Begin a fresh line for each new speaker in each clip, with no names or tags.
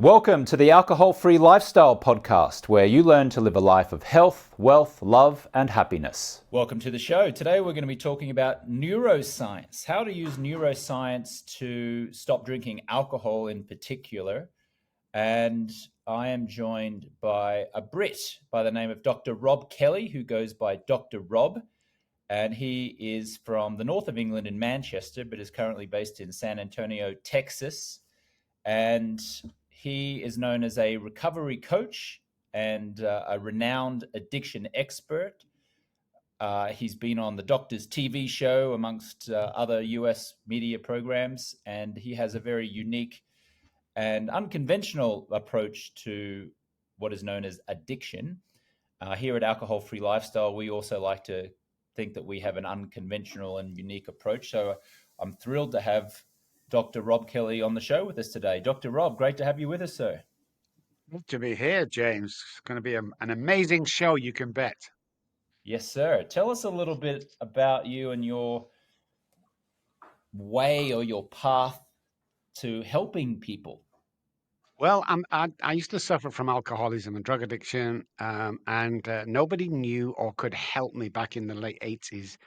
Welcome to the Alcohol Free Lifestyle Podcast, where you learn to live a life of health, wealth, love, and happiness.
Welcome to the show. Today we're going to be talking about neuroscience, how to use neuroscience to stop drinking alcohol in particular. And I am joined by a Brit by the name of Dr. Robb Kelly, who goes by Dr. Robb. And he is from the north of England in Manchester, but is currently based in San Antonio, Texas. And he is known as a recovery coach and a renowned addiction expert. He's been on the Doctor's TV show, amongst other US media programs, and he has a very unique and unconventional approach to what is known as addiction. Here at Alcohol Free Lifestyle, we also like to think that we have an unconventional and unique approach. So I'm thrilled to have Dr. Robb Kelly on the show with us today. Dr. Robb, great to have you with us, sir.
Good to be here, James. It's going to be an amazing show, you can bet.
Yes, sir. Tell us a little bit about you and your way or your path to helping people.
Well, I used to suffer from alcoholism and drug addiction, and nobody knew or could help me back in the late 80s.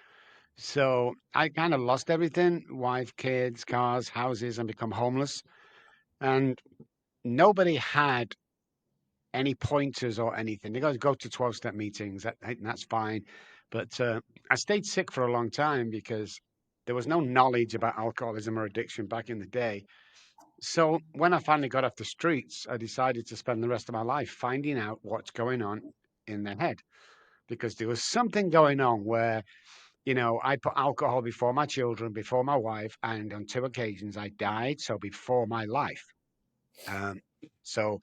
So I kind of lost everything: wife, kids, cars, houses, and become homeless. And nobody had any pointers or anything. They guys go to 12-step meetings, that's fine. But I stayed sick for a long time because there was no knowledge about alcoholism or addiction back in the day. So when I finally got off the streets, I decided to spend the rest of my life finding out what's going on in their head, because there was something going on where, I put alcohol before my children, before my wife, and on two occasions I died. So before my life. Um, so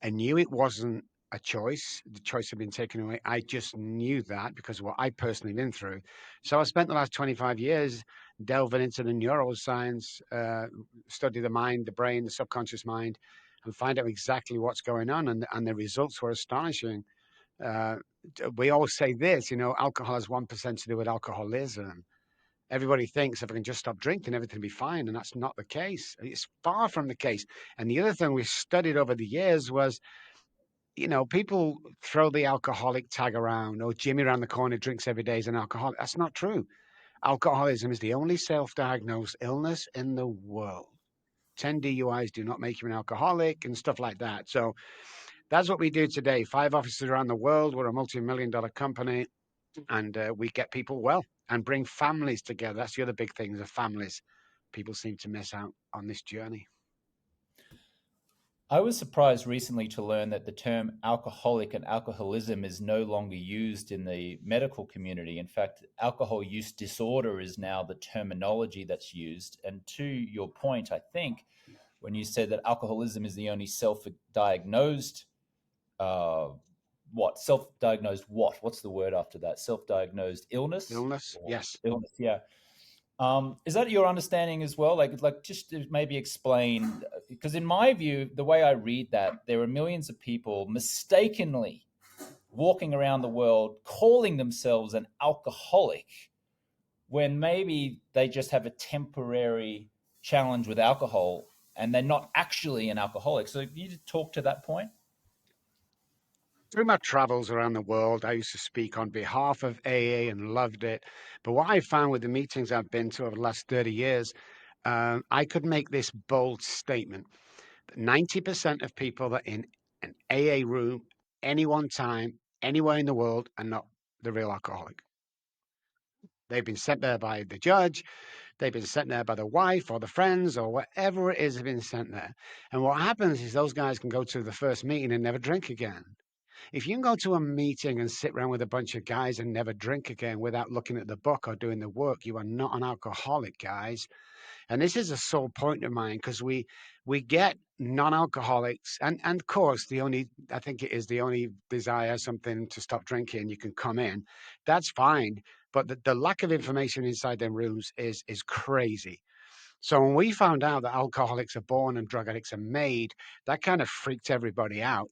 I knew it wasn't a choice. The choice had been taken away. I just knew that because of what I personally been through. So I spent the last 25 years delving into the neuroscience, study the mind, the brain, the subconscious mind, and find out exactly what's going on. And the results were astonishing. Uh, we always say this, alcohol has 1% to do with alcoholism. Everybody thinks if I can just stop drinking, everything will be fine. And that's not the case. It's far from the case. And the other thing we studied over the years was, people throw the alcoholic tag around, or Jimmy around the corner drinks every day is an alcoholic. That's not true. Alcoholism is the only self diagnosed illness in the world. 10 DUIs do not make you an alcoholic and stuff like that. So that's what we do today. 5 offices around the world. We're a multi-million-dollar company, and we get people well and bring families together. That's the other big thing, the families. People seem to miss out on this journey.
I was surprised recently to learn that the term alcoholic and alcoholism is no longer used in the medical community. In fact, alcohol use disorder is now the terminology that's used. And to your point, I think, when you said that alcoholism is the only self-diagnosed, uh, self-diagnosed what? What's the word after that? Self-diagnosed illness
Illness,
or
yes.
illness? Yeah. Is that your understanding as well? Like just to maybe explain, because in my view, the way I read that, there are millions of people mistakenly walking around the world calling themselves an alcoholic when maybe they just have a temporary challenge with alcohol and they're not actually an alcoholic. So you talk to that point?
Through my travels around the world, I used to speak on behalf of AA and loved it. But what I found with the meetings I've been to over the last 30 years, I could make this bold statement that 90% of people that in an AA room, any one time, anywhere in the world, are not the real alcoholic. They've been sent there by the judge, they've been sent there by the wife or the friends or whatever it is, they've been sent there. And what happens is those guys can go to the first meeting and never drink again. If you can go to a meeting and sit around with a bunch of guys and never drink again without looking at the book or doing the work, you are not an alcoholic, guys. And this is a sole point of mine because we get non-alcoholics, and of course the only I think it is the only desire something to stop drinking. You can come in, that's fine, but the lack of information inside them rooms is crazy. So when we found out that alcoholics are born and drug addicts are made, that kind of freaked everybody out.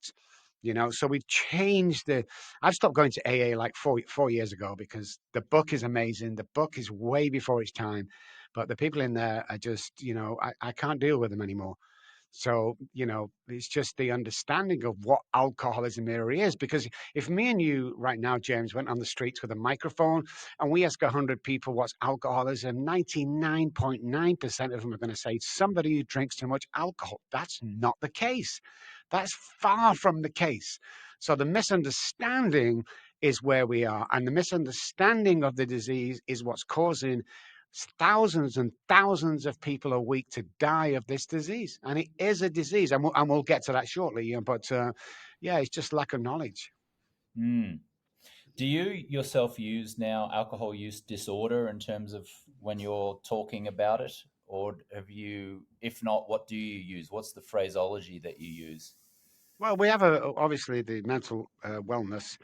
So we've changed the. I've stopped going to AA like four years ago because the book is amazing. The book is way before its time, but the people in there are just, I can't deal with them anymore. So, it's just the understanding of what alcoholism really is. Because if me and you right now, James, went on the streets with a microphone and we ask 100 people what's alcoholism, 99.9% of them are going to say somebody who drinks too much alcohol. That's not the case. That's far from the case. So the misunderstanding is where we are. And the misunderstanding of the disease is what's causing thousands and thousands of people a week to die of this disease. And it is a disease. And we'll get to that shortly. But yeah, it's just lack of knowledge.
Mm. Do you yourself use now alcohol use disorder in terms of when you're talking about it? Or have you, if not, what do you use? What's the phraseology that you use?
Well, we have obviously the mental wellness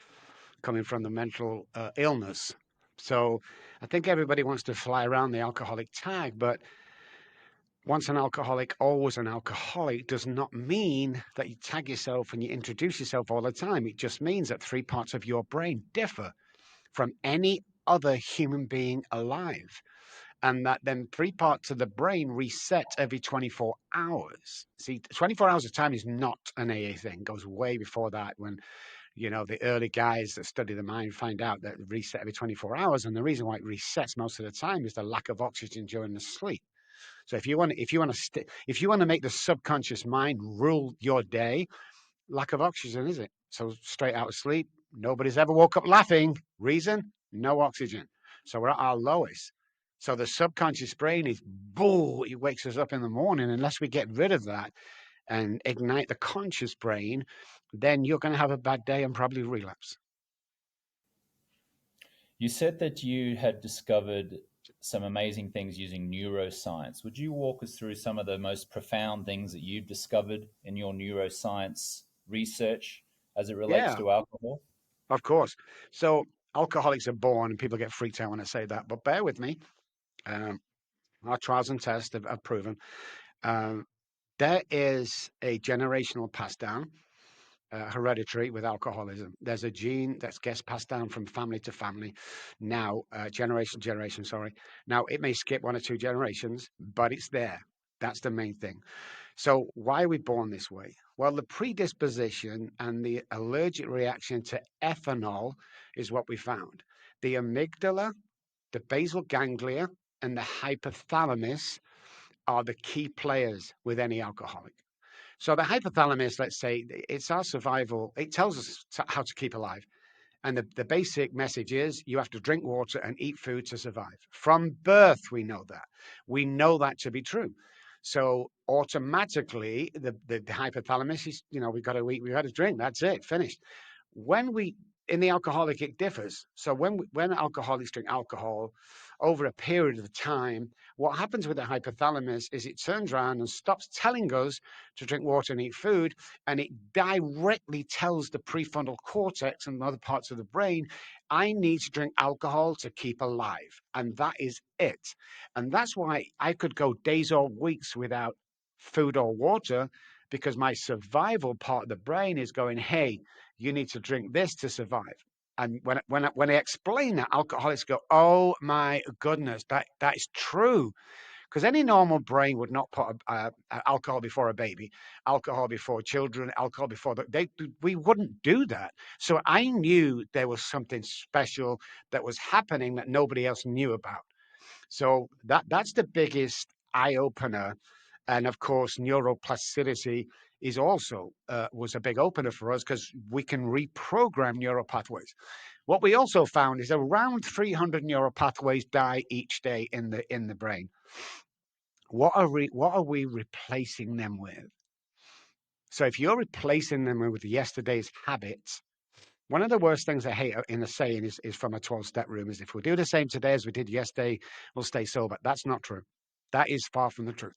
coming from the mental illness. So I think everybody wants to fly around the alcoholic tag, but once an alcoholic, always an alcoholic does not mean that you tag yourself and you introduce yourself all the time. It just means that three parts of your brain differ from any other human being alive. And that then three parts of the brain reset every 24 hours. See, 24 hours of time is not an AA thing. It goes way before that when, the early guys that study the mind find out that it reset every 24 hours. And the reason why it resets most of the time is the lack of oxygen during the sleep. So if you want to make the subconscious mind rule your day, lack of oxygen, is it? So straight out of sleep, nobody's ever woke up laughing. Reason? No oxygen. So we're at our lowest. So the subconscious brain is bull. It wakes us up in the morning. Unless we get rid of that and ignite the conscious brain, then you're going to have a bad day and probably relapse.
You said that you had discovered some amazing things using neuroscience. Would you walk us through some of the most profound things that you've discovered in your neuroscience research as it relates
Yeah,
to alcohol?
of course. So alcoholics are born, and people get freaked out when I say that, but bear with me. Um, our trials and tests have proven um, there is a generational pass down, hereditary with alcoholism. There's a gene that gets passed down from family to family. Now, generation to generation, sorry. Now, it may skip one or two generations, but it's there. That's the main thing. So, why are we born this way? Well, the predisposition and the allergic reaction to ethanol is what we found. The amygdala, the basal ganglia, and the hypothalamus are the key players with any alcoholic. So the hypothalamus, let's say, it's our survival. It tells us how to keep alive. And the basic message is you have to drink water and eat food to survive. From birth, we know that. We know that to be true. So automatically, the hypothalamus is, we've got to eat, we've got to drink. That's it, finished. When we in the alcoholic, it differs. So when alcoholics drink alcohol over a period of time, what happens with the hypothalamus is it turns around and stops telling us to drink water and eat food, and it directly tells the prefrontal cortex and other parts of the brain, I need to drink alcohol to keep alive. And that is it. And that's why I could go days or weeks without food or water because my survival part of the brain is going, hey, you need to drink this to survive. And when I explain that, alcoholics go, "Oh my goodness, that is true." Because any normal brain would not put alcohol before a baby, alcohol before children, alcohol before we wouldn't do that. So I knew there was something special that was happening that nobody else knew about. So that's the biggest eye opener, and of course, neuroplasticity is also was a big opener for us because we can reprogram neural pathways. What we also found is around 300 neural pathways die each day in the brain. What are we replacing them with? So if you're replacing them with yesterday's habits, one of the worst things I hate in the saying is from a 12-step room is if we do the same today as we did yesterday, we'll stay sober. That's not true. That is far from the truth.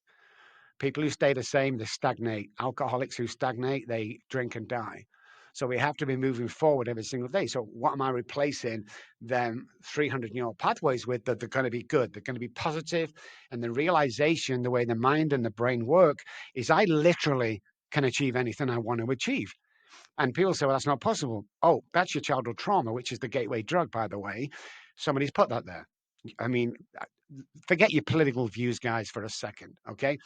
People who stay the same, they stagnate. Alcoholics who stagnate, they drink and die. So we have to be moving forward every single day. So what am I replacing them 300 neural pathways with that they're going to be good? They're going to be positive. And the realization, the way the mind and the brain work is I literally can achieve anything I want to achieve. And people say, well, that's not possible. Oh, that's your childhood trauma, which is the gateway drug, by the way. Somebody's put that there. I mean, forget your political views, guys, for a second, okay?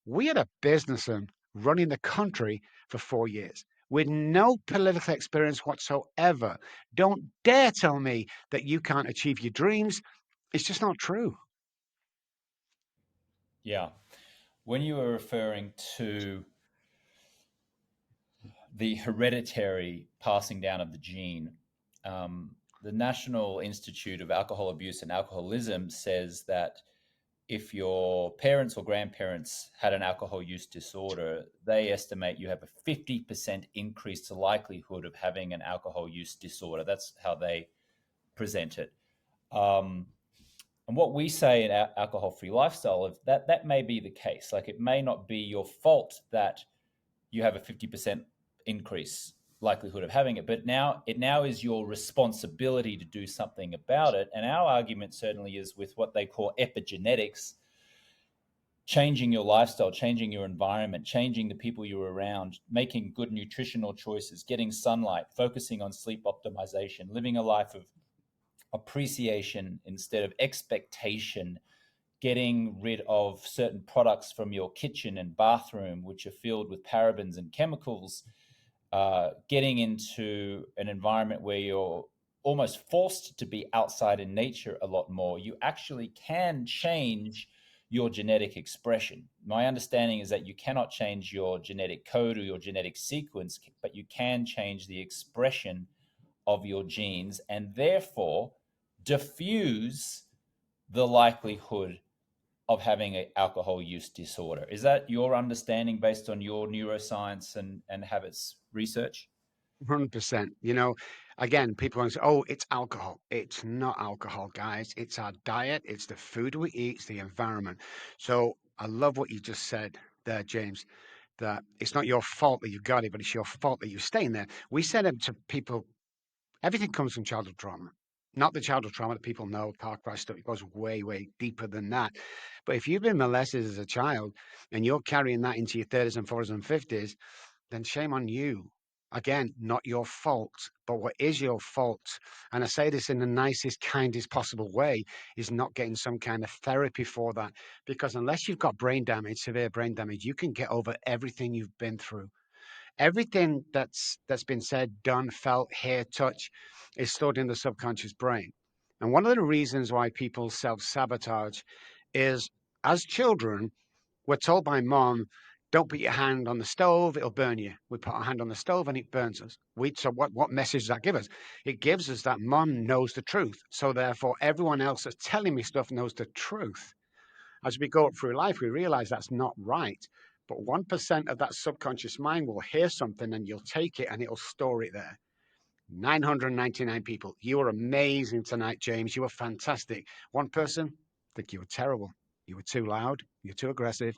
We had a businessman running the country for 4 years with no political experience whatsoever. Don't dare tell me that you can't achieve your dreams. It's just not true.
Yeah. When you were referring to the hereditary passing down of the gene, the National Institute of Alcohol Abuse and Alcoholism says that if your parents or grandparents had an alcohol use disorder, they estimate you have a 50% increased likelihood of having an alcohol use disorder. That's how they present it. Um, and what we say in our alcohol-free lifestyle is that that may be the case. Like it may not be your fault that you have a 50% increase likelihood of having it, but now is your responsibility to do something about it. And our argument certainly is with what they call epigenetics, changing your lifestyle, changing your environment, changing the people you're around, making good nutritional choices, getting sunlight, focusing on sleep optimization, living a life of appreciation instead of expectation, getting rid of certain products from your kitchen and bathroom, which are filled with parabens and chemicals, getting into an environment where you're almost forced to be outside in nature a lot more, you actually can change your genetic expression. My understanding is that you cannot change your genetic code or your genetic sequence, but you can change the expression of your genes and therefore diffuse the likelihood of having an alcohol use disorder. Is that your understanding based on your neuroscience and habits research?
100%. Again, people want to say, oh, it's alcohol. It's not alcohol, guys. It's our diet, it's the food we eat, it's the environment. So I love what you just said there, James, that it's not your fault that you got it, but it's your fault that you're staying there. We said it to people, everything comes from childhood trauma. Not the childhood trauma that people know, car crash stuff. It goes way, way deeper than that. But if you've been molested as a child and you're carrying that into your 30s and 40s and 50s, then shame on you. Again, not your fault. But what is your fault, and I say this in the nicest, kindest possible way, is not getting some kind of therapy for that. Because unless you've got brain damage, severe brain damage, you can get over everything you've been through. Everything that's been said, done, felt, hear, touch is stored in the subconscious brain. And one of the reasons why people self-sabotage is as children, we're told by mom, don't put your hand on the stove, it'll burn you. We put our hand on the stove and it burns us. So what message does that give us? It gives us that mom knows the truth. So therefore, everyone else that's telling me stuff knows the truth. As we go up through life, we realize that's not right. But 1% of that subconscious mind will hear something and you'll take it and it'll store it there. 999 people. You were amazing tonight, James. You were fantastic. One person, I think you were terrible. You were too loud. You're too aggressive.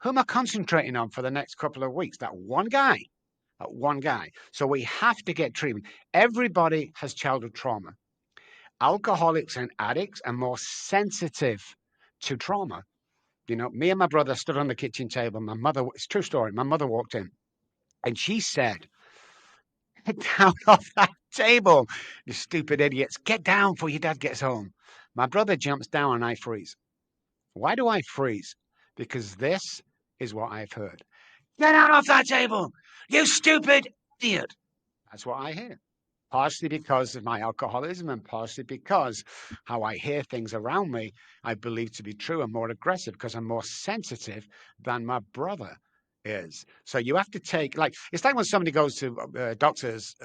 Who am I concentrating on for the next couple of weeks? That one guy. That one guy. So we have to get treatment. Everybody has childhood trauma. Alcoholics and addicts are more sensitive to trauma. Me and my brother stood on the kitchen table. My mother, it's a true story. My mother walked in and she said, get down off that table, you stupid idiots. Get down before your dad gets home. My brother jumps down and I freeze. Why do I freeze? Because this is what I've heard. Get out off that table, you stupid idiot. That's what I hear. Partially because of my alcoholism and partially because how I hear things around me, I believe to be true and more aggressive because I'm more sensitive than my brother is. So you have to take, like, it's like when somebody goes to doctors,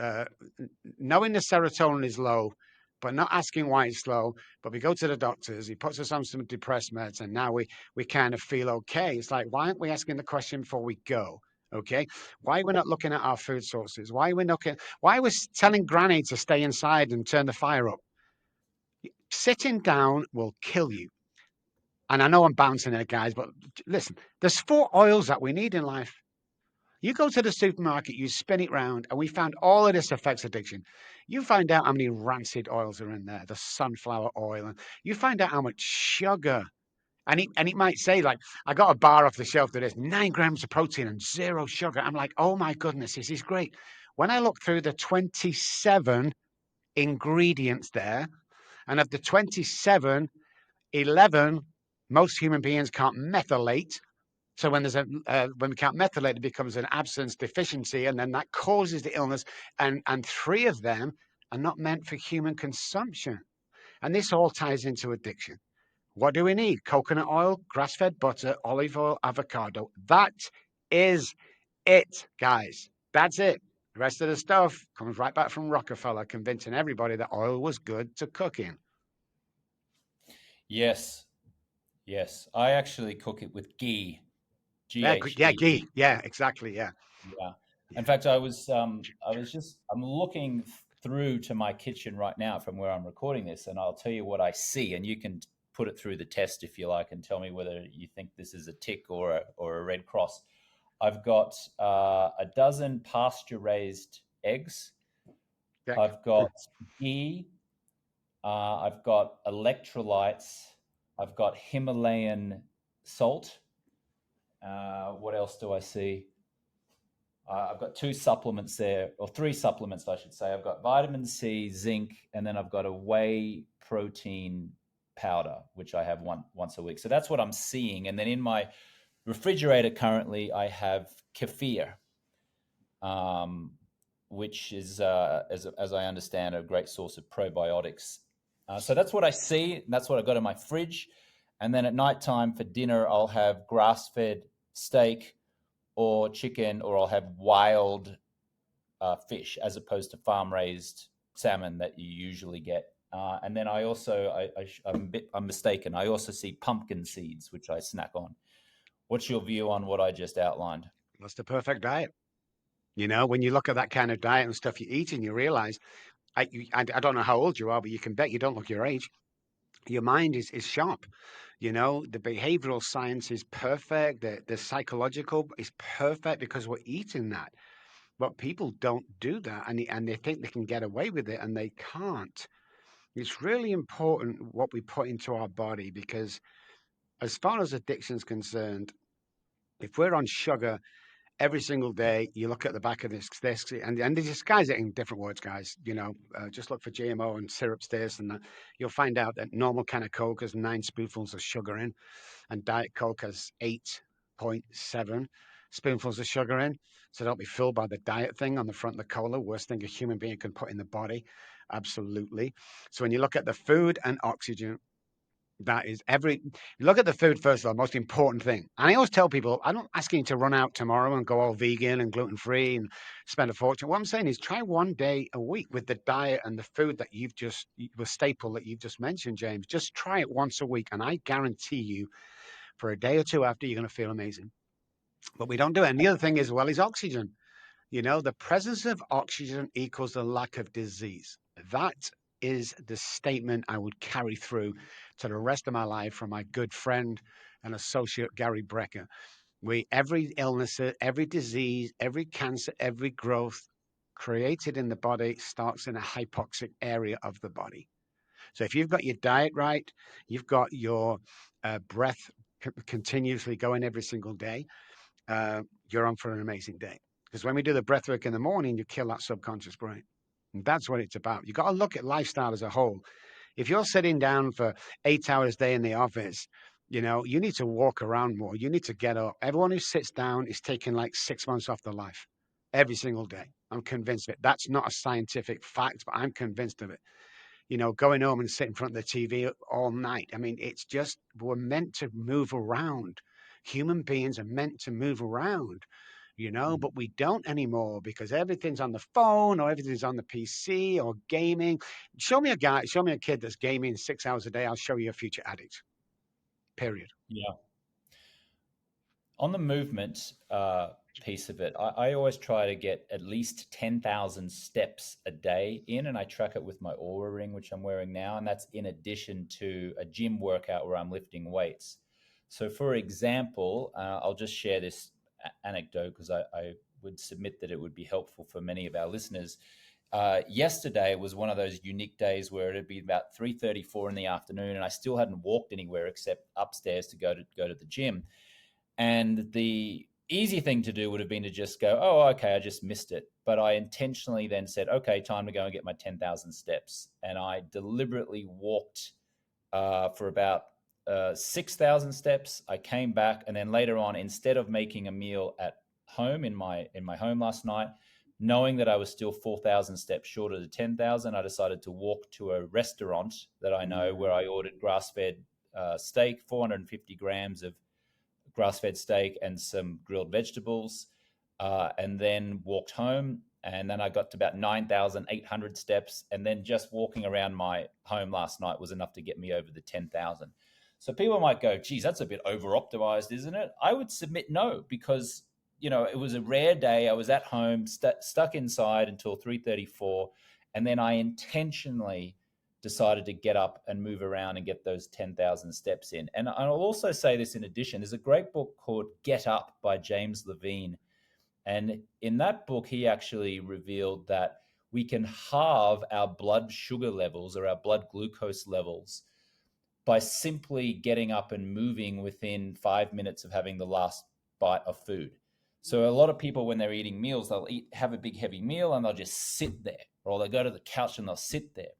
knowing the serotonin is low, but not asking why it's low. But we go to the doctors, he puts us on some depressed meds, and now we kind of feel okay. It's like, why aren't we asking the question before we go? Okay. Why are we not looking at our food sources? Why are we telling granny to stay inside and turn the fire up? Sitting down will kill you. And I know I'm bouncing it, guys, but listen, there's 4 oils that we need in life. You go to the supermarket, you spin it round, and we found all of this affects addiction. You find out how many rancid oils are in there, the sunflower oil, and you find out how much sugar. And it might say, like, I got a bar off the shelf that is 9 grams of protein and 0 sugar. I'm like, oh my goodness, this is great. When I look through the 27 ingredients there, and of the 27, 11, most human beings can't methylate. So when we can't methylate, it becomes an absence deficiency, and then that causes the illness. And three of them are not meant for human consumption. And this all ties into addiction. What do we need? Coconut oil, grass-fed butter, olive oil, avocado. That is it, guys. That's it. The rest of the stuff comes right back from Rockefeller, convincing everybody that oil was good to cook in.
Yes, yes. I actually cook it with ghee,
Yeah, yeah,
GHE.
ghee. Yeah, exactly. Yeah,
Yeah. In
yeah.
fact, I'm looking through to my kitchen right now from where I'm recording this, and I'll tell you what I see, and you can put it through the test if you like, and tell me whether you think this is a tick or a red cross. I've got a dozen pasture raised eggs.
Check.
I've got ghee. I've got electrolytes. I've got Himalayan salt. What else do I see? I've got two supplements there, or three supplements, I should say. I've got vitamin C, zinc, and then I've got a whey protein powder, which I have once a week. So that's what I'm seeing. And then in my refrigerator currently, I have kefir, um, which is, as I understand, a great source of probiotics. So that's what I see. And that's what I've got in my fridge. And then at nighttime for dinner, I'll have grass fed steak or chicken, or I'll have wild fish as opposed to farm raised salmon that you usually get. And then I also, I'm mistaken. I also see pumpkin seeds, which I snack on. What's your view on what I just outlined?
That's the perfect diet. When you look at that kind of diet and stuff you eat, and you realize, I don't know how old you are, but you can bet you don't look your age. Your mind is sharp. The behavioral science is perfect. The psychological is perfect because we're eating that. But people don't do that, and they think they can get away with it, and they can't. It's really important what we put into our body because, as far as addiction is concerned, if we're on sugar every single day, you look at the back of this, and they disguise it in different words, guys. Just look for GMO and syrups this, and that. You'll find out that normal can of Coke has 9 spoonfuls of sugar in, and Diet Coke has 8.7 spoonfuls of sugar in. So don't be fooled by the diet thing on the front of the cola. Worst thing a human being can put in the body. Absolutely. So when you look at the food and oxygen, that is look at the food first of all, most important thing. And I always tell people, I'm not asking you to run out tomorrow and go all vegan and gluten free and spend a fortune. What I'm saying is try one day a week with the diet and the food that the staple that you've just mentioned, James. Just try it once a week. And I guarantee you for a day or two after, you're going to feel amazing. But we don't do it. And the other thing is, well, is oxygen. The presence of oxygen equals the lack of disease. That is the statement I would carry through to the rest of my life from my good friend and associate Gary Brecker. Every illness, every disease, every cancer, every growth created in the body starts in a hypoxic area of the body. So if you've got your diet right, you've got your breath continuously going every single day, you're on for an amazing day. Because when we do the breath work in the morning, you kill that subconscious brain. And that's what it's about. You got to look at lifestyle as a whole. If you're sitting down for 8 hours a day in the office, you need to walk around more. You need to get up. Everyone who sits down is taking like 6 months off their life every single day. I'm convinced of it. That's not a scientific fact, but I'm convinced of it. Going home and sit in front of the TV all night. I mean, it's just, we're meant to move around. Human beings are meant to move around,
Mm.
but we don't anymore because everything's on the phone or everything's on the PC or gaming. Show me a kid that's gaming 6 hours a day. I'll show you a future addict, period.
Yeah. On the movement piece of it, I always try to get at least 10,000 steps a day in, and I track it with my Aura ring, which I'm wearing now. And that's in addition to a gym workout where I'm lifting weights. So, for example, I'll just share this anecdote because I would submit that it would be helpful for many of our listeners. Yesterday was one of those unique days where it'd be about 3:34 in the afternoon, and I still hadn't walked anywhere except upstairs to go to the gym. And the easy thing to do would have been to just go, oh, okay, I just missed it. But I intentionally then said, okay, time to go and get my 10,000 steps. And I deliberately walked for about 6,000 steps. I came back, and then later on, instead of making a meal at home in my home last night, knowing that I was still 4,000 steps short of the 10,000, I decided to walk to a restaurant that I know where
Mm,
I ordered grass-fed steak, 450 grams of grass-fed steak and some grilled vegetables, and then walked home. And then I got to about 9,800 steps, and then just walking around my home last night was enough to get me over the 10,000. So people might go, geez, that's a bit over optimized, isn't it? I would submit no, because it was a rare day. I was at home, stuck inside until 3:34, and then I intentionally decided to get up and move around and get those 10,000 steps in. And I'll also say this in addition: there's a great book called Get Up by James Levine. And in that book, he actually revealed that we can halve our blood sugar levels or our blood glucose levels by simply getting up and moving within 5 minutes of having the last bite of food. So a lot of people, when they're eating meals, they'll have a big heavy meal and they'll just sit there, or they'll go to the couch and they'll sit there.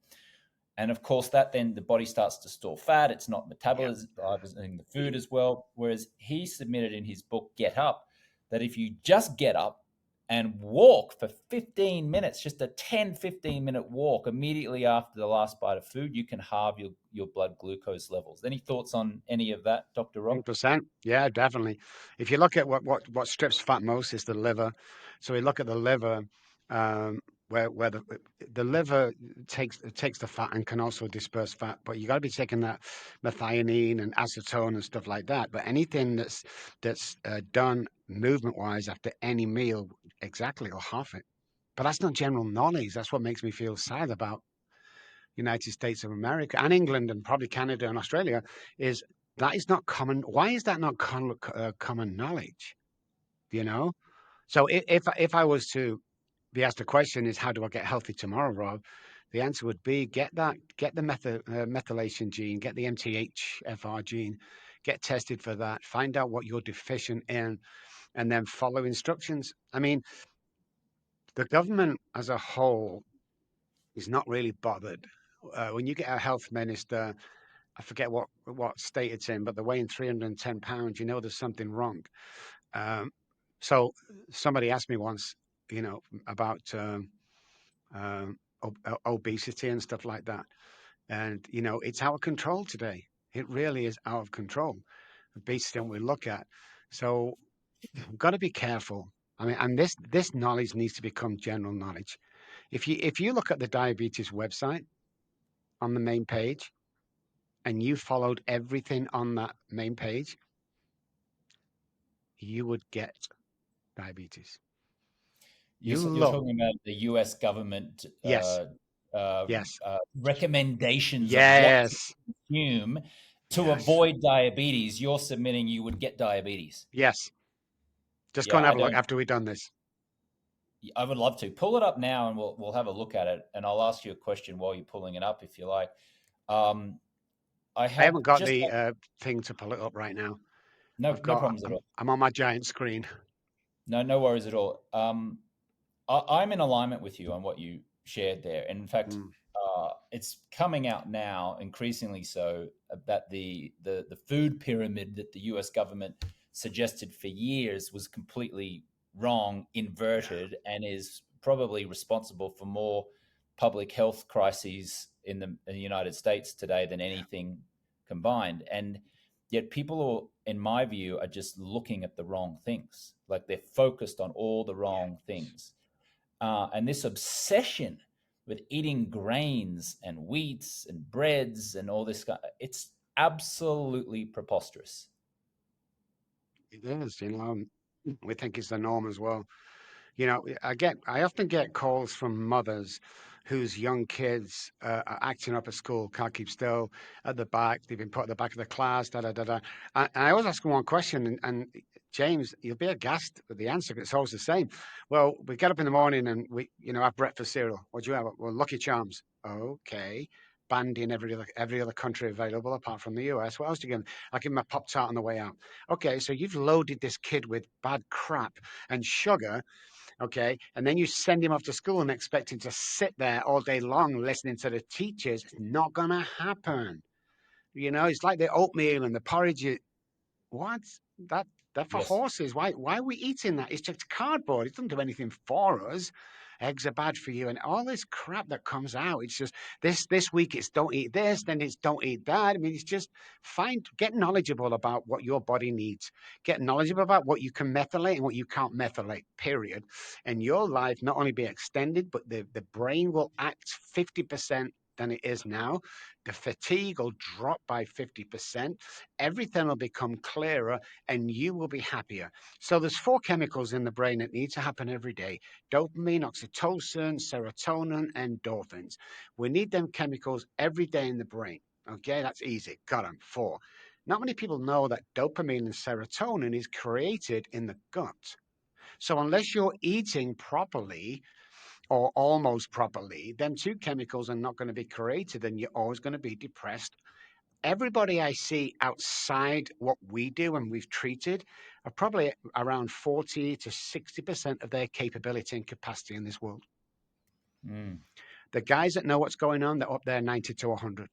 And of course, that then the body starts to store fat. It's not
yeah,
metabolizing the food as well. Whereas he submitted in his book, Get Up, that if you just get up and walk for 15 minutes, just a 10-15 minute walk immediately after the last bite of food, you can halve your blood glucose levels. Any thoughts on any of that, Dr. Rob?
100%. Yeah, definitely. If you look at what strips fat most is the liver. So we look at the liver, um, where the liver takes the fat and can also disperse fat, but you got to be taking that methionine and acetone and stuff like that. But anything that's done movement wise after any meal, exactly, or half it. But that's not general knowledge. That's what makes me feel sad about United States of America and England and probably Canada and Australia is that is not common. Why is that not common knowledge? You know. So if I was to be asked a question is how do I get healthy tomorrow, Rob? The answer would be get the methylation gene, get the MTHFR gene, get tested for that, find out what you're deficient in, and then follow instructions. I mean, the government as a whole is not really bothered. When you get a health minister, I forget what state it's in, but they're weighing 310 pounds. You know, there's something wrong. Um, so somebody asked me once, about obesity and stuff like that, and it's out of control today. It really is out of control based on what we look at. So we've got to be careful. I mean, and this knowledge needs to become general knowledge. If you look at the diabetes website on the main page and you followed everything on that main page, you would get diabetes.
You're,
You
you're
look,
talking about the US government
yes, yes,
recommendations of what to
yes,
consume to
yes,
avoid diabetes. You're submitting you would get diabetes.
yes. Just go
Yeah,
and
I
have a look
don't.
after we've done this.
I would love to pull it up now, and we'll have a look at it. And I'll ask you a question while you're pulling it up, if you like. Um, I
I haven't
have
got
just
the thing to pull it up right now.
no problems at all.
I'm on my giant screen.
No worries at all. I'm in alignment with you on what you shared there. And in fact,
Mm,
it's coming out now, increasingly so, that the food pyramid that the U.S. government suggested for years was completely wrong,
yeah,
inverted, and is probably responsible for more public health crises in the United States today than
yeah,
anything combined. And yet, people, in my view, are just looking at the wrong things. Like they're focused on all the wrong
yes,
things. And this obsession with eating grains and wheats and breads and all this, it's absolutely preposterous.
it is. We think it's the norm as well. I often get calls from mothers whose young kids are acting up at school, can't keep still at the back. They've been put at the back of the class, da da da da. And I always ask them one question, and James, you'll be aghast with the answer. 'Cause it's always the same. Well, we get up in the morning and we, have breakfast cereal. What do you have? Well, Lucky Charms. Okay. Banned in every other country available apart from the US. What else do you give them? I give them a Pop Tart on the way out. Okay, so you've loaded this kid with bad crap and sugar. Okay. And then you send him off to school and expect him to sit there all day long listening to the teachers. It's not going to happen. It's like the oatmeal and the porridge. What? That that for
Yes.
horses? Why are we eating that? It's just cardboard. It doesn't do anything for us. Eggs are bad for you, and all this crap that comes out. It's just this week it's don't eat this, then it's don't eat that. I mean, it's just get knowledgeable about what your body needs. Get knowledgeable about what you can methylate and what you can't methylate. Period. And your life not only be extended, but the brain will act 50% than it is now. The fatigue will drop by 50%. Everything will become clearer and you will be happier. So there's four chemicals in the brain that need to happen every day: dopamine, oxytocin, serotonin, endorphins. We need them chemicals every day in the brain. Okay, that's easy. Got them. Four. Not many people know that dopamine and serotonin is created in the gut. So unless you're eating properly or almost properly, them two chemicals are not going to be created and you're always going to be depressed. Everybody I see outside what we do and we've treated are probably around 40 to 60% of their capability and capacity in this world.
Mm,
The guys that know what's going on, they're up there 90 to 100.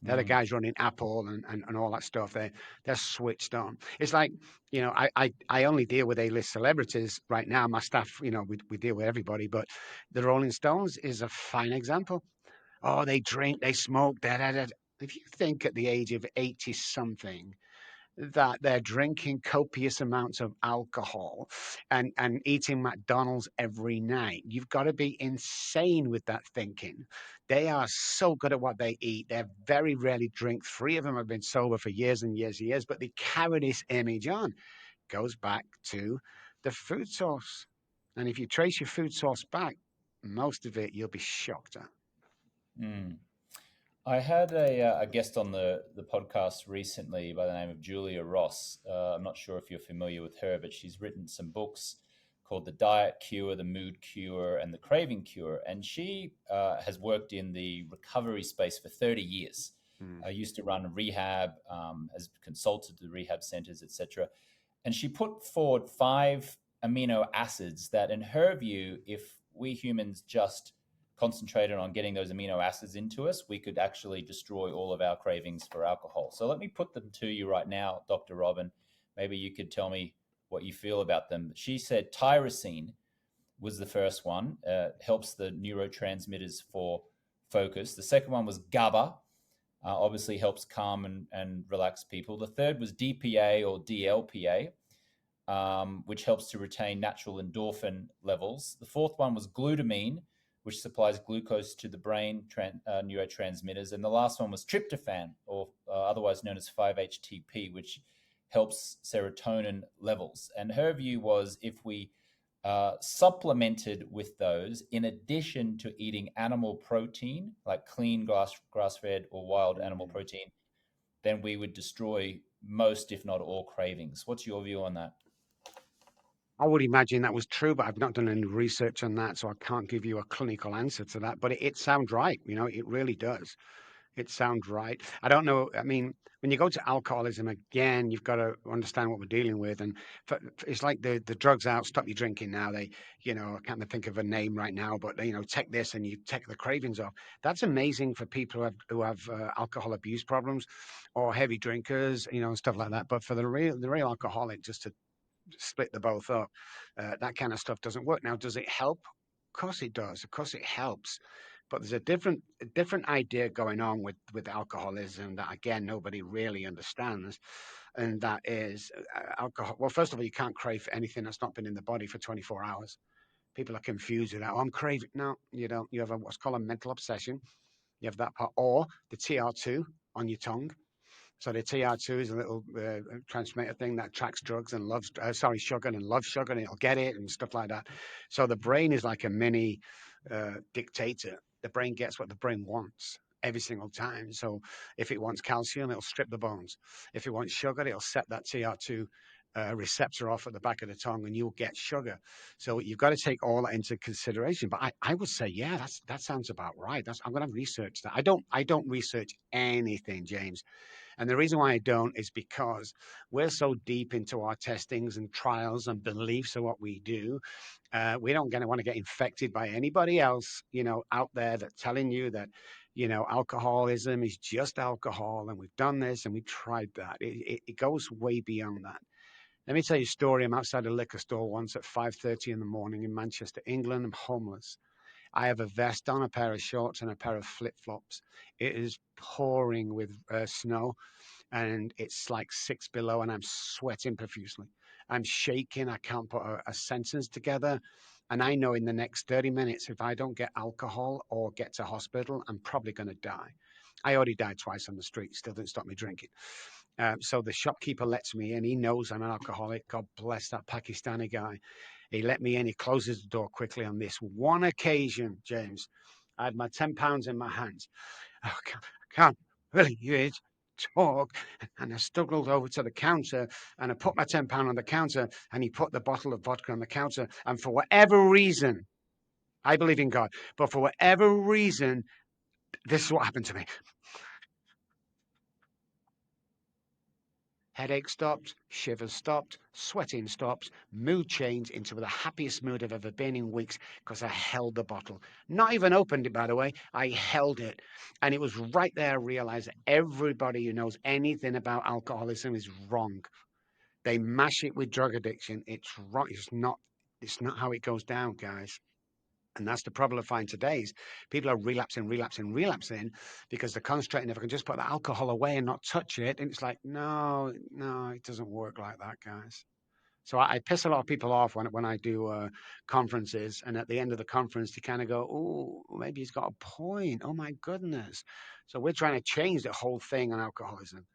They're the
mm,
guys running Apple and all that stuff. They're switched on. It's like, I only deal with A-list celebrities right now. My staff, we deal with everybody, but the Rolling Stones is a fine example. Oh, they drink, they smoke, da da da. If you think at the age of 80 something that they're drinking copious amounts of alcohol and eating McDonald's every night, you've got to be insane with that thinking. They are so good at what they eat. They very rarely drink. Three of them have been sober for years and years and years, but they carry this image on. Goes back to the food source. And if you trace your food source back, most of it you'll be shocked at.
mm. I had a guest on the podcast recently by the name of Julia Ross. I'm not sure if you're familiar with her, but she's written some books called The Diet Cure, The Mood Cure, and The Craving Cure. And she has worked in the recovery space for 30 years.
Mm.
I used to run rehab, has consulted the rehab centers, etc. And she put forward 5 amino acids that, in her view, if we humans just concentrated on getting those amino acids into us, we could actually destroy all of our cravings for alcohol. So let me put them to you right now, Dr. Robin. Maybe you could tell me what you feel about them. She said tyrosine was the first one, helps the neurotransmitters for focus. The second one was GABA, obviously helps calm and relax people. The third was DPA or DLPA, which helps to retain natural endorphin levels. The fourth one was glutamine, which supplies glucose to the brain neurotransmitters. And the last one was tryptophan, or otherwise known as 5-HTP, which helps serotonin levels. And her view was if we supplemented with those, in addition to eating animal protein, like clean grass-fed or wild animal
Mm.
protein, then we would destroy most, if not all, cravings. What's your view on that?
I would imagine that was true, but I've not done any research on that, so I can't give you a clinical answer to that. But it sounds right. It really does. It sounds right. I don't know. I mean, when you go to alcoholism again, you've got to understand what we're dealing with, and it's like the drugs out. Stop your drinking now. I can't think of a name right now, but take this and you take the cravings off. That's amazing for people who have alcohol abuse problems, or heavy drinkers, and stuff like that. But for the real alcoholic, just to split the both up. That kind of stuff doesn't work. Now, does it help? Of course it does. Of course it helps. But there's a different idea going on with alcoholism that again nobody really understands, and that is alcohol. Well, first of all, you can't crave for anything that's not been in the body for 24 hours. People are confused with that. Oh, I'm craving. No, you don't. You have what's called a mental obsession. You have that part, or the TR2 on your tongue. So the TR2 is a little transmitter thing that tracks drugs and sugar and loves sugar, and it'll get it and stuff like that. So the brain is like a mini dictator. The brain gets what the brain wants every single time. So if it wants calcium, it'll strip the bones. If it wants sugar, it'll set that TR2 receptor off at the back of the tongue, and you'll get sugar. So you've got to take all that into consideration. But I would say, yeah, that sounds about right. I'm going to research that. I don't research anything, James. And the reason why I don't is because we're so deep into our testings and trials and beliefs of what we do. We don't want to get infected by anybody else, out there that's telling you that Alcoholism is just alcohol, and we've done this and we tried that. It goes way beyond that. Let me tell you a story. I'm outside a liquor store once at 5:30 in the morning in Manchester, England. I'm homeless. I have a vest on, a pair of shorts, and a pair of flip flops. It is pouring with snow, and it's like 6 below, and I'm sweating profusely. I'm shaking. I can't put a sentence together. And I know in the next 30 minutes, if I don't get alcohol or get to hospital, I'm probably going to die. I already died twice on the street, still didn't stop me drinking. So the shopkeeper lets me in. He knows I'm an alcoholic. God bless that Pakistani guy. He let me in. He closes the door quickly. On this one occasion, James, I had my £10 in my hands. I can't really talk. And I struggled over to the counter and I put my £10 on the counter and he put the bottle of vodka on the counter. And for whatever reason, I believe in God, but for whatever reason, this is what happened to me. Headache stopped, shivers stopped, sweating stopped, mood changed into the happiest mood I've ever been in weeks because I held the bottle. Not even opened it, by the way. I held it. And it was right there I realized that everybody who knows anything about alcoholism is wrong. They mash it with drug addiction. It's wrong. It's not how it goes down, guys. And that's the problem I find today is people are relapsing, relapsing, relapsing because they're concentrating if I can just put the alcohol away and not touch it. And it's like, no, no, it doesn't work like that, guys. So I piss a lot of people off when I do conferences. And at the end of the conference, they kind of go, oh, maybe he's got a point. Oh, my goodness. So we're trying to change the whole thing on alcoholism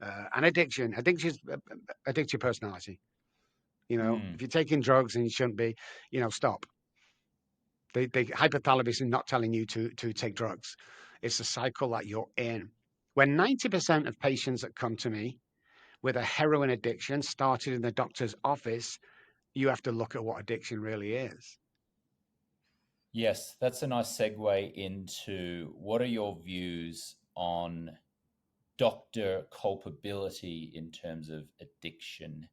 and addiction. Addiction is addictive personality.
Mm.
If you're taking drugs and you shouldn't be, stop. The hypothalamus is not telling you to take drugs. It's a cycle that you're in. When 90% of patients that come to me with a heroin addiction started in the doctor's office, you have to look at what addiction really is.
Yes, that's a nice segue into what are your views on doctor culpability in terms of addiction?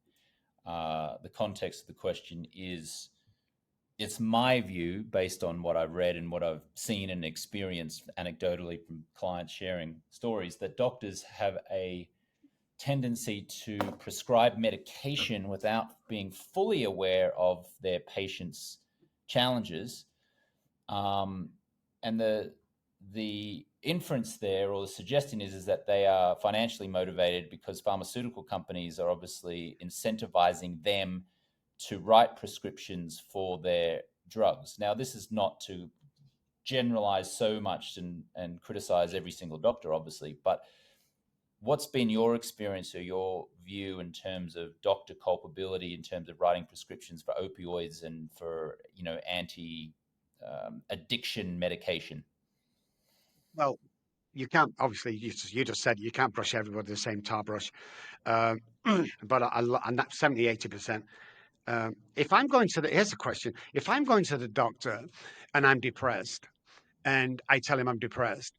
The context of the question is it's my view based on what I've read and what I've seen and experienced anecdotally from clients sharing stories that doctors have a tendency to prescribe medication without being fully aware of their patient's challenges. Um, and the inference there or the suggestion is that they are financially motivated because pharmaceutical companies are obviously incentivizing them to write prescriptions for their drugs. Now, this is not to generalize so much and criticize every single doctor, obviously, but what's been your experience or your view in terms of doctor culpability in terms of writing prescriptions for opioids and for anti addiction medication?
Well, you can't, obviously, you just said you can't brush everybody the same tar brush. Um, but and that's 70, 80%. If I'm going to here's a question. If I'm going to the doctor and I'm depressed and I tell him I'm depressed,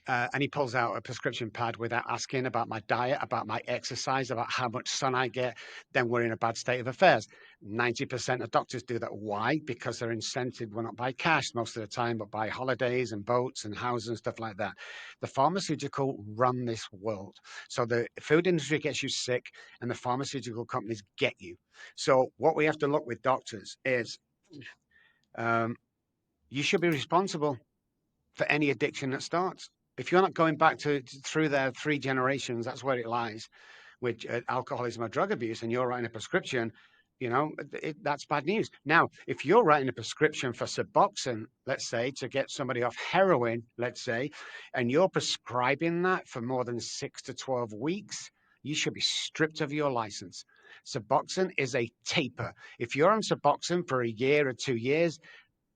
and he pulls out a prescription pad without asking about my diet, about my exercise, about how much sun I get, then we're in a bad state of affairs. 90% of doctors do that. Why? Because they're incented, well, not by cash most of the time, but by holidays and boats and houses and stuff like that. The pharmaceutical run this world. So the food industry gets you sick and the pharmaceutical companies get you. So what we have to look with doctors is um, you should be responsible for any addiction that starts. If you're not going back through their 3 generations, that's where it lies with alcoholism or drug abuse, and you're writing a prescription, that's bad news. Now, if you're writing a prescription for Suboxone, let's say, to get somebody off heroin, let's say, and you're prescribing that for more than 6 to 12 weeks, you should be stripped of your license. Suboxone is a taper. If you're on Suboxone for a year or 2 years,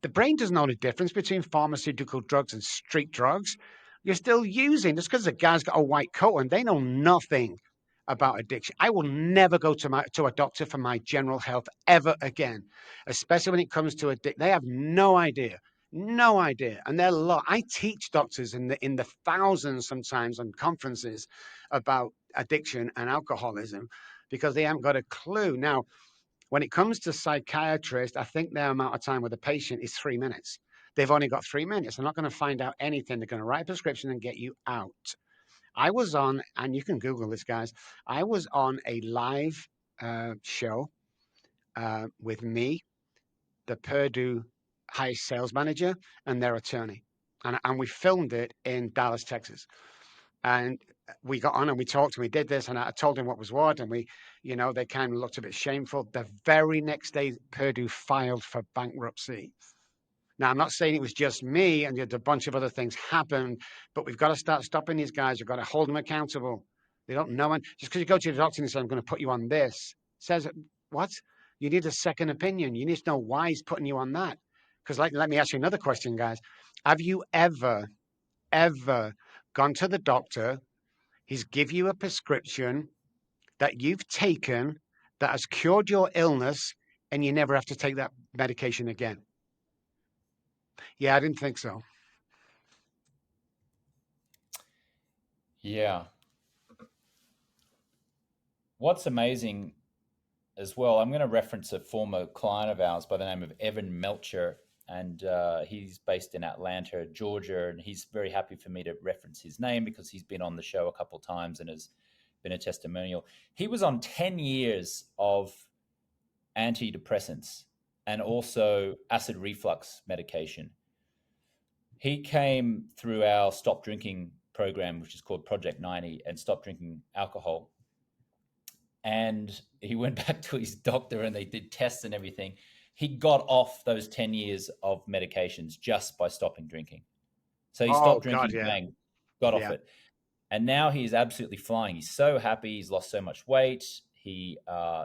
the brain doesn't know the difference between pharmaceutical drugs and street drugs. You're still using just because the guy's got a white coat and they know nothing about addiction. I will never go to a doctor for my general health ever again, especially when it comes to addiction. They have no idea, no idea, and they're I teach doctors in the thousands sometimes on conferences about addiction and alcoholism because they haven't got a clue. Now, when it comes to psychiatrists, I think their amount of time with a patient is 3 minutes. They've only got 3 minutes. They're not going to find out anything. They're going to write a prescription and get you out. I was on, and you can Google this, guys. I was on a live show with me, the Purdue high sales manager, and their attorney. And we filmed it in Dallas, Texas. And we got on and we talked and we did this. And I told him what was what. And they kind of looked a bit shameful. The very next day, Purdue filed for bankruptcy. Now, I'm not saying it was just me and a bunch of other things happened, but we've got to start stopping these guys. We've got to hold them accountable. They don't know. And just because you go to the doctor and say, I'm going to put you on this, says, what? You need a second opinion. You need to know why he's putting you on that. Because let me ask you another question, guys. Have you ever gone to the doctor? He's give you a prescription that you've taken that has cured your illness and you never have to take that medication again. Yeah, I didn't think so.
Yeah. What's amazing as well, I'm going to reference a former client of ours by the name of Evan Melcher, and he's based in Atlanta, Georgia, and he's very happy for me to reference his name because he's been on the show a couple of times and has been a testimonial. He was on 10 years of antidepressants and also acid reflux medication. He came through our stop drinking program, which is called Project 90, and stopped drinking alcohol. And he went back to his doctor and they did tests and everything. He got off those 10 years of medications just by stopping drinking. So he
Oh
stopped
God,
drinking,
yeah,
bang, got off
yeah,
it. And now he's absolutely flying. He's so happy. He's lost so much weight. He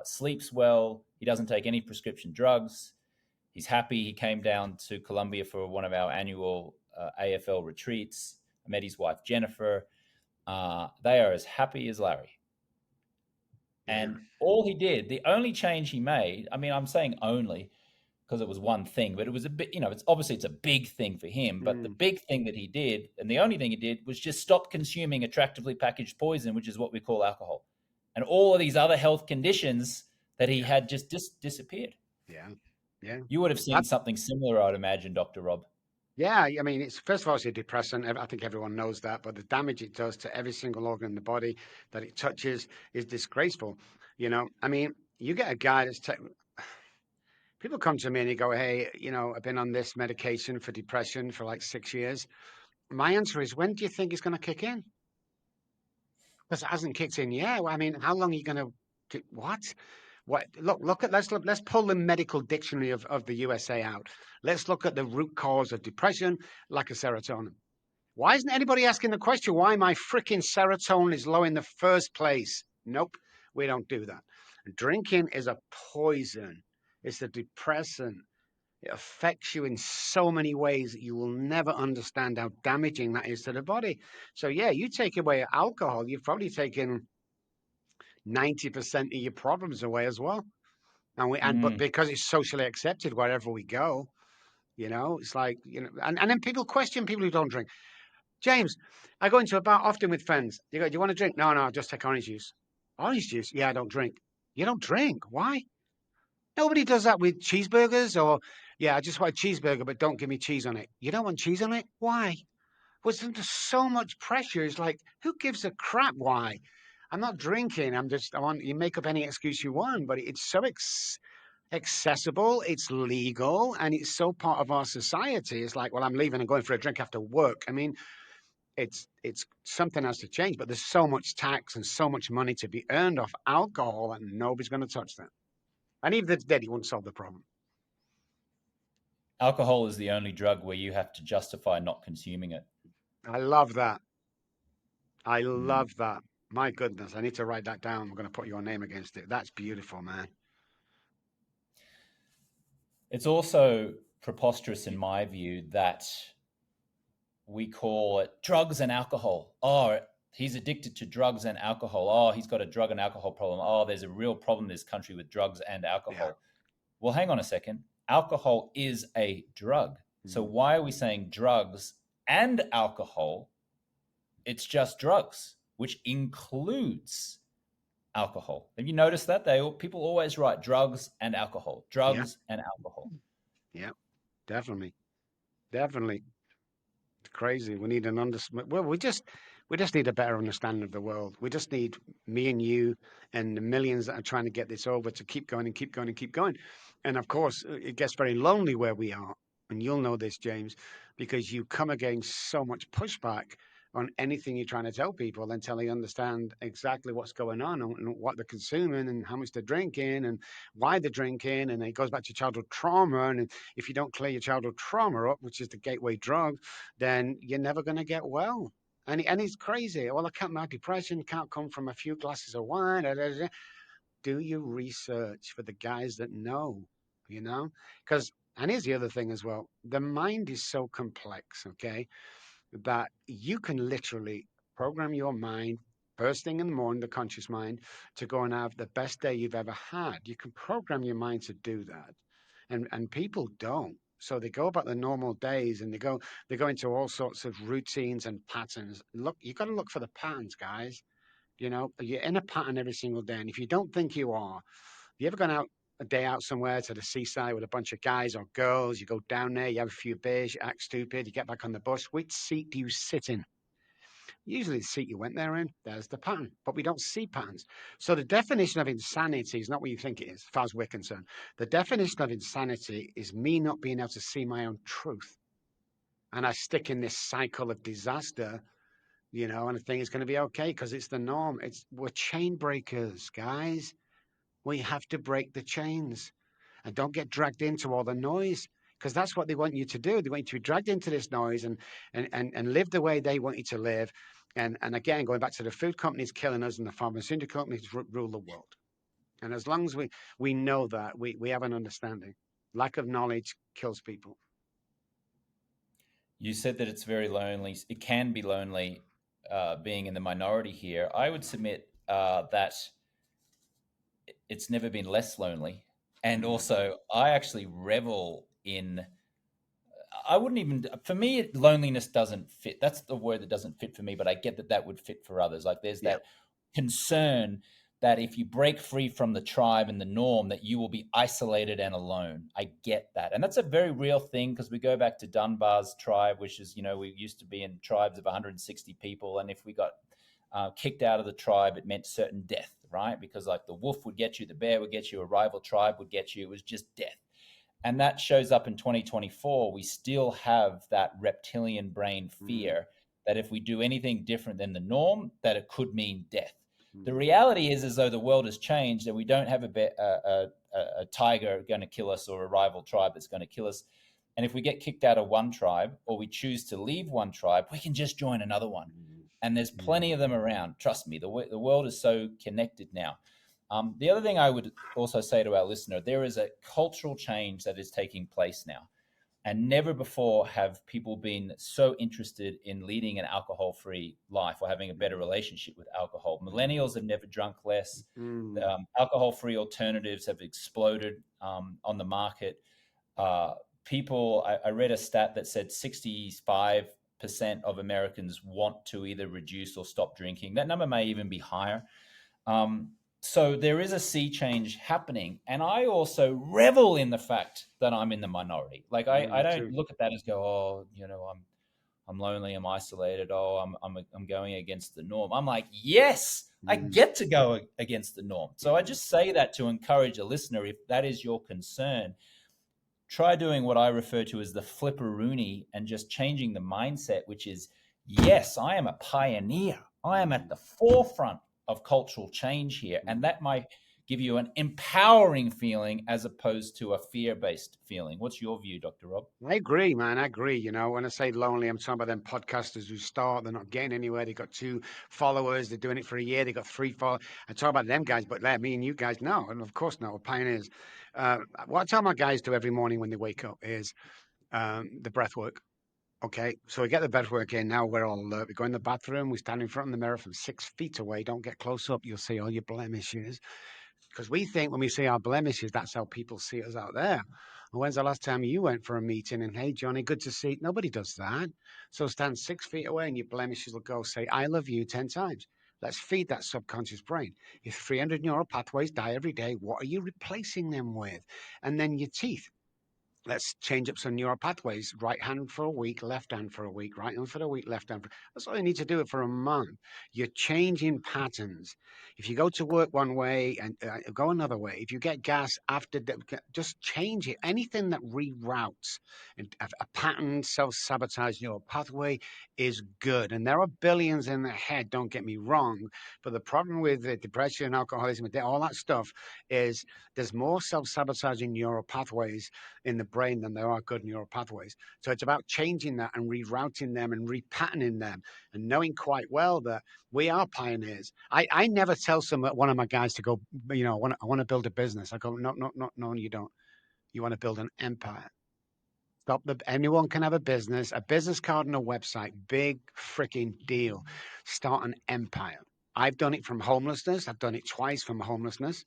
sleeps well. He doesn't take any prescription drugs. He's happy. He came down to Colombia for one of our annual AFL retreats. I met his wife, Jennifer. They are as happy as Larry.
yeah.
And all he did, the only change he made, I mean, I'm saying only because it was one thing, but it was a bit, it's a big thing for him. But the
Mm,
big thing that he did, and the only thing he did, was just stop consuming attractively packaged poison, which is what we call alcohol. And all of these other health conditions that he
yeah,
had just disappeared.
yeah, yeah.
You would have seen
That,
something similar, I'd imagine, Dr. Robb.
yeah. I mean, it's first of all, it's a depressant. I think everyone knows that, but the damage it does to every single organ in the body that it touches is disgraceful. I mean, you get a guy people come to me and they go, "Hey, I've been on this medication for depression for like 6 years." My answer is, when do you think it's going to kick in? Because it hasn't kicked in yet. Well, I mean, how long are you going to? What? What? Let's pull the medical dictionary of the USA out. Let's look at the root cause of depression, lack of serotonin. Why isn't anybody asking the question why my freaking serotonin is low in the first place? Nope, we don't do that. Drinking is a poison. It's a depressant. It affects you in so many ways that you will never understand how damaging that is to the body. So yeah, you take away alcohol, you've probably taken 90% of your problems away as well. But
Mm.
because it's socially accepted wherever we go, it's like, and then people question people who don't drink. James, I go into a bar often with friends. They go, "Do you want to drink?" No, no, I'll just take orange juice. Orange juice? Yeah, I don't drink. You don't drink? Why? Nobody does that with cheeseburgers or, yeah, I just want a cheeseburger, but don't give me cheese on it. You don't want cheese on it? Why? Was under so much pressure. It's like, who gives a crap why? I'm not drinking. I want you make up any excuse you want, but it's so accessible, it's legal, and it's so part of our society. It's like, well, I'm leaving and going for a drink after work. I mean, it's something has to change, but there's so much tax and so much money to be earned off alcohol, and nobody's going to touch that. And even if it's dead, it won't solve the problem.
Alcohol is the only drug where you have to justify not consuming it.
I love that. I
Mm.
love that. My goodness, I need to write that down. I'm going to put your name against it. That's beautiful, man.
It's also preposterous, in my view, that we call it drugs and alcohol. Oh, he's addicted to drugs and alcohol. Oh, he's got a drug and alcohol problem. Oh, there's a real problem in this country with drugs and
Yeah.
alcohol. Well, hang on a second. Alcohol is a drug. So
Mm.
why are we saying drugs and alcohol? It's just drugs, which includes alcohol. Have you noticed that? People always write drugs and alcohol,
Yeah.
drugs and alcohol.
Yeah. Definitely. definitely. It's crazy. We need an well, we just need a better understanding of the world. We just need me and you and the millions that are trying to get this over to keep going and keep going and keep going. And of course, it gets very lonely where we are. And you'll know this, James, because you come against so much pushback on anything you're trying to tell people until they understand exactly what's going on and what they're consuming and how much they're drinking and why they're drinking. And it goes back to childhood trauma. And if you don't clear your childhood trauma up, which is the gateway drug, then you're never going to get well. And he's crazy. Well, I can't. My depression can't come from a few glasses of wine. Da, da, da. Do your research for the guys that know, you know? Because, and here's the other thing as well, the mind is so complex, okay, that you can literally program your mind first thing in the morning, the conscious mind, to go and have the best day you've ever had. You can program your mind to do that. And people don't. So they go about their normal days and they go into all sorts of routines and patterns. Look, you got to look for the patterns, guys. You know, you're in a pattern every single day. And if you don't think you are, you ever gone out a day out somewhere to the seaside with a bunch of guys or girls? You go down there, you have a few beers, you act stupid, you get back on the bus. Which seat do you sit in? Usually the seat you went there in, there's the pattern. But we don't see patterns. So the definition of insanity is not what you think it is, as far as we're concerned. The definition of insanity is me not being able to see my own truth. And I stick in this cycle of disaster, and I think it's going to be okay because it's the norm. We're chain breakers, guys. We have to break the chains and don't get dragged into all the noise because that's what they want you to do. They want you to be dragged into this noise and live the way they want you to live. And again, going back to the food companies killing us and the pharmaceutical companies rule the world. And as long as we know that, we have an understanding. Lack of knowledge kills people.
You said that it's very lonely. It can be lonely being in the minority here. I would submit that it's never been less lonely. And
Mm,
also, I actually revel in. I wouldn't even. For me, loneliness doesn't fit. That's the word that doesn't fit for me. But I get that that would fit for others. Like there's
yeah.
that concern that if you break free from the tribe and the norm, that you will be isolated and alone. I get that, and that's a very real thing because we go back to Dunbar's tribe, which is we used to be in tribes of 160 people, and if we got kicked out of the tribe, it meant certain death, right? Because like the wolf would get you, the bear would get you, a rival tribe would get you. It was just death. And that shows up in 2024. We still have that reptilian brain
Mm,
fear that if we do anything different than the norm, that it could mean death. The
mm,
reality is, as though the world has changed, that we don't have a tiger going to kill us or a rival tribe that's going to kill us. And if we get kicked out of one tribe or we choose to leave one tribe, we can just join another one.
mm,
And there's
mm,
plenty of them around. Trust me, the world is so connected now. The other thing I would also say to our listener, there is a cultural change that is taking place now. And never before have people been so interested in leading an alcohol free life or having a better relationship with alcohol. Millennials have never drunk less.
mm,
Alcohol free alternatives have exploded on the market. I read a stat that said 65% of Americans want to either reduce or stop drinking. That number may even be higher. Um, so there is a sea change happening. And I also revel in the fact that I'm in the minority. Like I
me
don't
too.
look at that as go, oh, I'm lonely, I'm isolated, oh, I'm going against the norm. I'm like, yes, I
Mm,
get to go against the norm. So I
mm,
just say that to encourage a listener, if that is your concern, try doing what I refer to as the flipperoonie and just changing the mindset, which is, yes, I am a pioneer. I am at
mm,
the forefront of cultural change here. And
mm.
that might give you an empowering feeling as opposed to a fear based feeling. What's your view, Dr. Rob?
I agree, man. I agree. When I say lonely, I'm talking about them podcasters who start, they're not getting anywhere. They got 2 followers, they're doing it for a year, they got 3 followers. I talk about them guys, but like me and you guys, no. And of course not, we're pioneers. What I tell my guys do every morning when they wake up is the breath work. Okay, so we get the breath work in. Now we're all alert. We go in the bathroom, we stand in front of the mirror from 6 feet away. Don't get close up, you'll see all your blemishes. Because we think when we see our blemishes, that's how people see us out there. And when's the last time you went for a meeting and, hey, Johnny, good to see you? Nobody does that. So stand 6 feet away and your blemishes will go say, I love you 10 times. Let's feed that subconscious brain. If 300 neural pathways die every day, what are you replacing them with? And then your teeth. Let's change up some neural pathways. Right hand for a week, left hand for a week, right hand for a week, left hand. That's all you need to do it for a month. You're changing patterns. If you go to work one way and go another way, if you get gas after, just change it. Anything that reroutes a pattern, self-sabotage neural pathway is good. And there are billions in the head, don't get me wrong. But the problem with depression, alcoholism, all that stuff is there's more self-sabotaging neural pathways in the brain than there are good neural pathways. So it's about changing that and rerouting them and repatterning them and knowing quite well that we are pioneers. I never tell one of my guys to go, I want to build a business. I go, no, you don't. You want to build an empire. Anyone can have a business card and a website, big freaking deal. Start an empire. I've done it from homelessness. I've done it twice from homelessness.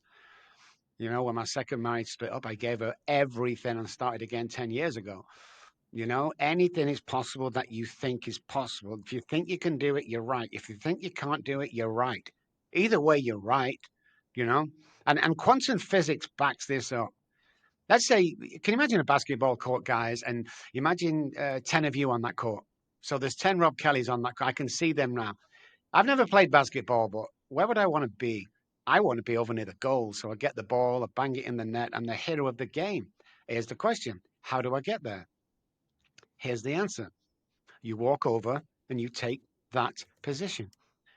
When my second marriage split up, I gave her everything and started again 10 years ago. Anything is possible that you think is possible. If you think you can do it, you're right. If you think you can't do it, you're right. Either way, you're right, you know? And quantum physics backs this up. Let's say, can you imagine a basketball court, guys? And imagine 10 of you on that court. So there's 10 Robb Kellys on that court. I can see them now. I've never played basketball, but where would I want to be? I want to be over near the goal. So I get the ball, I bang it in the net. I'm the hero of the game. Here's the question. How do I get there? Here's the answer. You walk over and you take that position.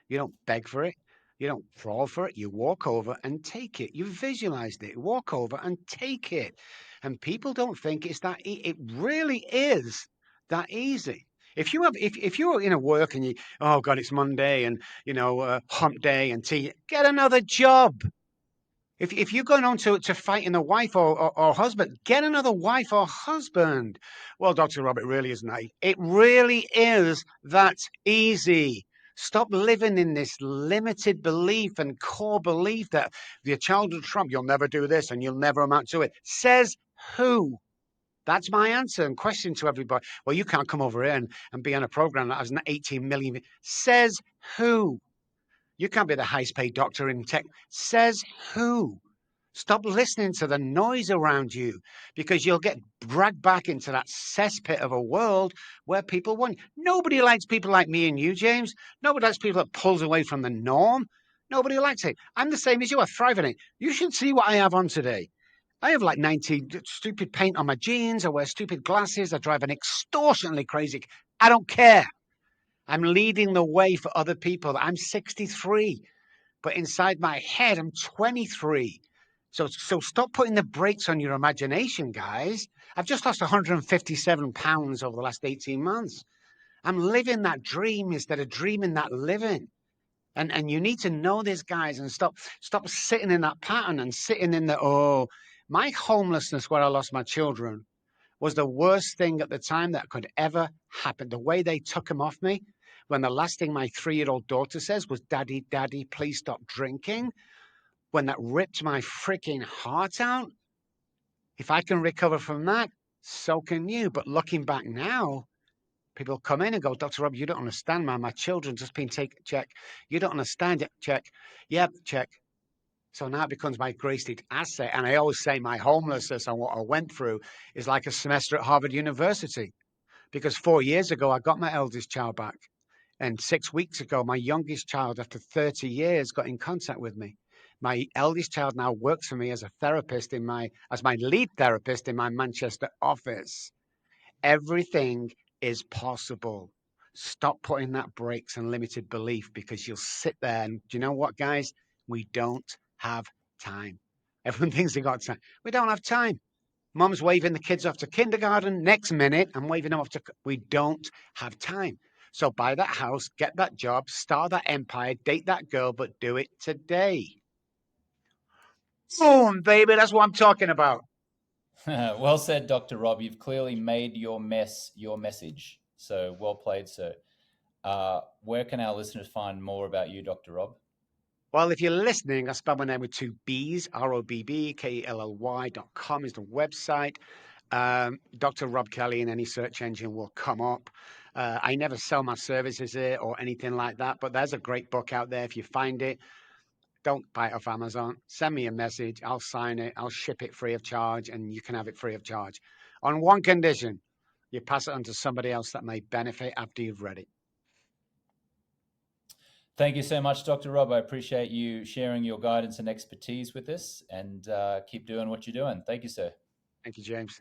You don't beg for it. You don't crawl for it. You walk over and take it. You visualized it. Walk over and take it. And people don't think it's that. It really is that easy. If you're in a work and oh God, it's Monday and hump day and tea, get another job. If you're going on to fighting a wife or husband, get another wife or husband. Well, Dr. Rob, it really isn't that. It really is that easy. Stop living in this limited belief and core belief that your childhood Trump, you'll never do this and you'll never amount to it. Says who? That's my answer and question to everybody. Well, you can't come over here and be on a program that has 18 million. Says who? You can't be the highest paid doctor in tech. Says who? Stop listening to the noise around you because you'll get dragged back into that cesspit of a world where people want. Nobody likes people like me and you, James. Nobody likes people that pulls away from the norm. Nobody likes it. I'm the same as you. I thrive in it. You should see what I have on today. I have like 90 stupid paint on my jeans. I wear stupid glasses. I drive an extortionately crazy. I don't care. I'm leading the way for other people. I'm 63, but inside my head, I'm 23. So stop putting the brakes on your imagination, guys. I've just lost 157 pounds over the last 18 months. I'm living that dream instead of dreaming that living. And you need to know this, guys, and stop sitting in that pattern and sitting in my homelessness where I lost my children was the worst thing at the time that could ever happen. The way they took him off me, when the last thing my 3-year-old daughter says was, Daddy, Daddy, please stop drinking. When that ripped my freaking heart out, if I can recover from that, so can you. But looking back now, people come in and go, Dr. Rob, you don't understand, man. My children just been taken, check. You don't understand it, check. Yep, check. So now it becomes my greatest asset. And I always say my homelessness and what I went through is like a semester at Harvard University. Because 4 years ago, I got my eldest child back. And 6 weeks ago, my youngest child, after 30 years, got in contact with me. My eldest child now works for me as a therapist as my lead therapist in my Manchester office. Everything is possible. Stop putting that brakes and limited belief because you'll sit there and do you know what, guys? We don't have time. Everyone thinks they got time. We don't have time. Mom's waving the kids off to kindergarten. Next minute, I'm waving them off to. We don't have time. So buy that house, get that job, start that empire, date that girl, but do it today. Boom, baby. That's what I'm talking about.
Well said, Dr. Rob. You've clearly made your mess your message. So well played, sir. Where can our listeners find more about you, Dr. Rob?
Well, if you're listening, I spell my name with 2 B's, ROBBKELLY.com is the website. Dr. Robb Kelly in any search engine will come up. I never sell my services here or anything like that, but there's a great book out there. If you find it, don't buy it off Amazon. Send me a message. I'll sign it. I'll ship it free of charge, and you can have it free of charge. on one condition: you pass it on to somebody else that may benefit after you've read it.
Thank you so much, Dr. Robb. I appreciate you sharing your guidance and expertise with us, and keep doing what you're doing. Thank you, sir.
Thank you, James.